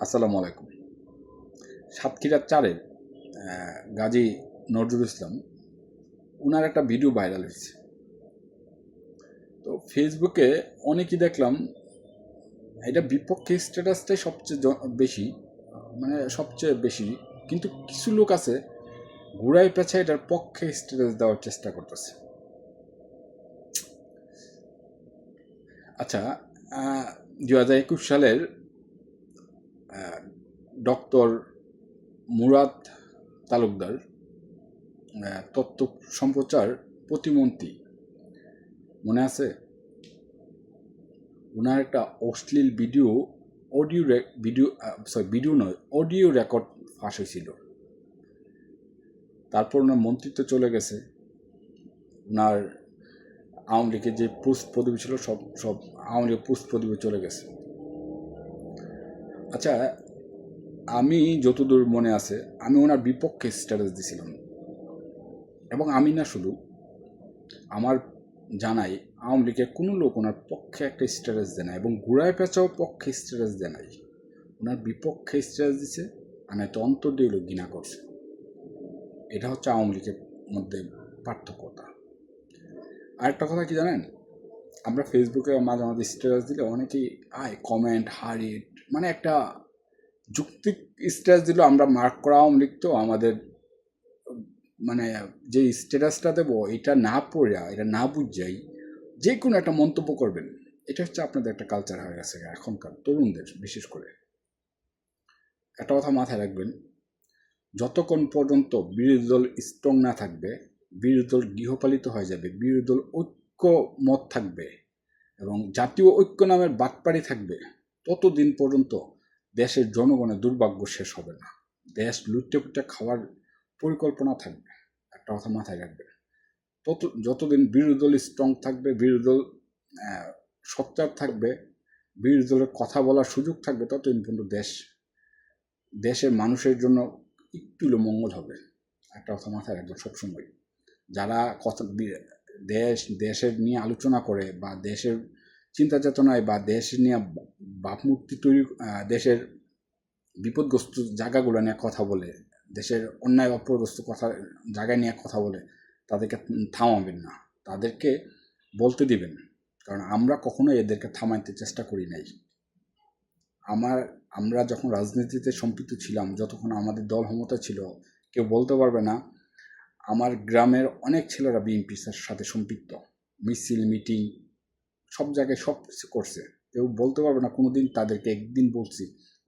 আসসালামু আলাইকুম। সাতক্ষীরার চারের গাজী নজরুল ইসলাম ওনার একটা ভিডিও ভাইরাল হয়েছে। তো ফেসবুকে অনেকেই দেখলাম এটা বিপক্ষে স্ট্যাটাসটাই সবচেয়ে বেশি, মানে সবচেয়ে বেশি, কিন্তু কিছু লোক আছে ঘুরাই পেঁচায় এটার পক্ষে স্ট্যাটাস দেওয়ার চেষ্টা করতেছে। আচ্ছা, 2021 সালের ডক্টর মুরাদ তালুকদার, তথ্য সম্প্রচার প্রতিমন্ত্রী, মনে আছে? ওনার একটা অশ্লীল অডিও রেকর্ড ফাঁস হয়েছিল। তারপর ওনার মন্ত্রিত্ব চলে গেছে। ওনার আওয়ামী লীগের যে পোস্ট পদবি ছিল সব সব আওয়ামী লীগের পোস্ট পদবি চলে গেছে। আচ্ছা, আমি যতদূর মনে আছে আমি ওনার বিপক্ষে স্ট্যাটাস দিছিলাম, এবং আমি না শুধু, আমার জানাই আওয়ামী লীগের কোনো লোক ওনার পক্ষে একটা স্ট্যাটাস দেয় না, এবং ঘুরায় পেঁচাও পক্ষে স্ট্যাটাস দেয় নাই। ওনার বিপক্ষে স্ট্যাটাস দিছে, আমি তো অন্তর দিয়ে লোক ঘৃণা করছে। এটা হচ্ছে আওয়ামী লীগের মধ্যে পার্থক্যতা। আরেকটা কথা কি জানেন, আমরা ফেসবুকে মাঝে মাঝে স্ট্যাটাস দিলে অনেকেই কমেন্ট হারিট, মানে একটা যুক্তিক স্ট্যাটাস দিল, আমরা মার্ক করা আওয়ামী লীগ, তো আমাদের মানে যে স্ট্যাটাসটা দেবো এটা না পড়ে, এটা না বুঝাই যে কোনো একটা মন্তব্য করবেন। এটা হচ্ছে আপনাদের একটা কালচার হয়ে গেছে এখনকার তরুণদের। বিশেষ করে একটা কথা মাথায় রাখবেন, যতক্ষণ পর্যন্ত বিরোধী দল স্ট্রং না থাকবে, বিরোধী দল গৃহপালিত হয়ে যাবে, বিরোধী দল ঐক্যমত থাকবে এবং জাতীয় ঐক্য নামের বাটপাড়ি থাকবে, ততদিন পর্যন্ত দেশের জনগণের দুর্ভাগ্য শেষ হবে না। দেশ লুটে পুটে খাওয়ার পরিকল্পনা থাকবে। একটা কথা মাথায় রাখবে, যতদিন বিরোধী দল স্ট্রং থাকবে, বিরোধী দল সোচ্চার থাকবে, বিরোধী দলের কথা বলার সুযোগ থাকবে, ততদিন পর্যন্ত দেশের মানুষের জন্য একটু মঙ্গল হবে। একটা কথা মাথায় রাখবেন সবসময়। যারা দেশের নিয়ে আলোচনা করে, বা দেশের চিন্তা চেতনায়, বা দেশ নিয়ে ভাবমূর্তি তৈরি, দেশের বিপদগ্রস্ত জায়গাগুলো নিয়ে কথা বলে, দেশের অন্যায় অপরগ্রস্ত জায়গায় নিয়ে কথা বলে, তাদেরকে থামাবেন না, তাদেরকে বলতে দিবেন। কারণ আমরা কখনোই এদেরকে থামাইতে চেষ্টা করি নাই। আমরা যখন রাজনীতিতে সম্পৃক্ত ছিলাম, যতক্ষণ আমাদের দল ক্ষমতা ছিল, কেউ বলতে পারবে না। আমার গ্রামের অনেক ছেলেরা বিএনপির সাথে সম্পৃক্ত, মিছিল মিটিং সব জায়গায় সব কিছু করছে, কেউ বলতে পারবে না কোনোদিন তাদেরকে একদিন বলছি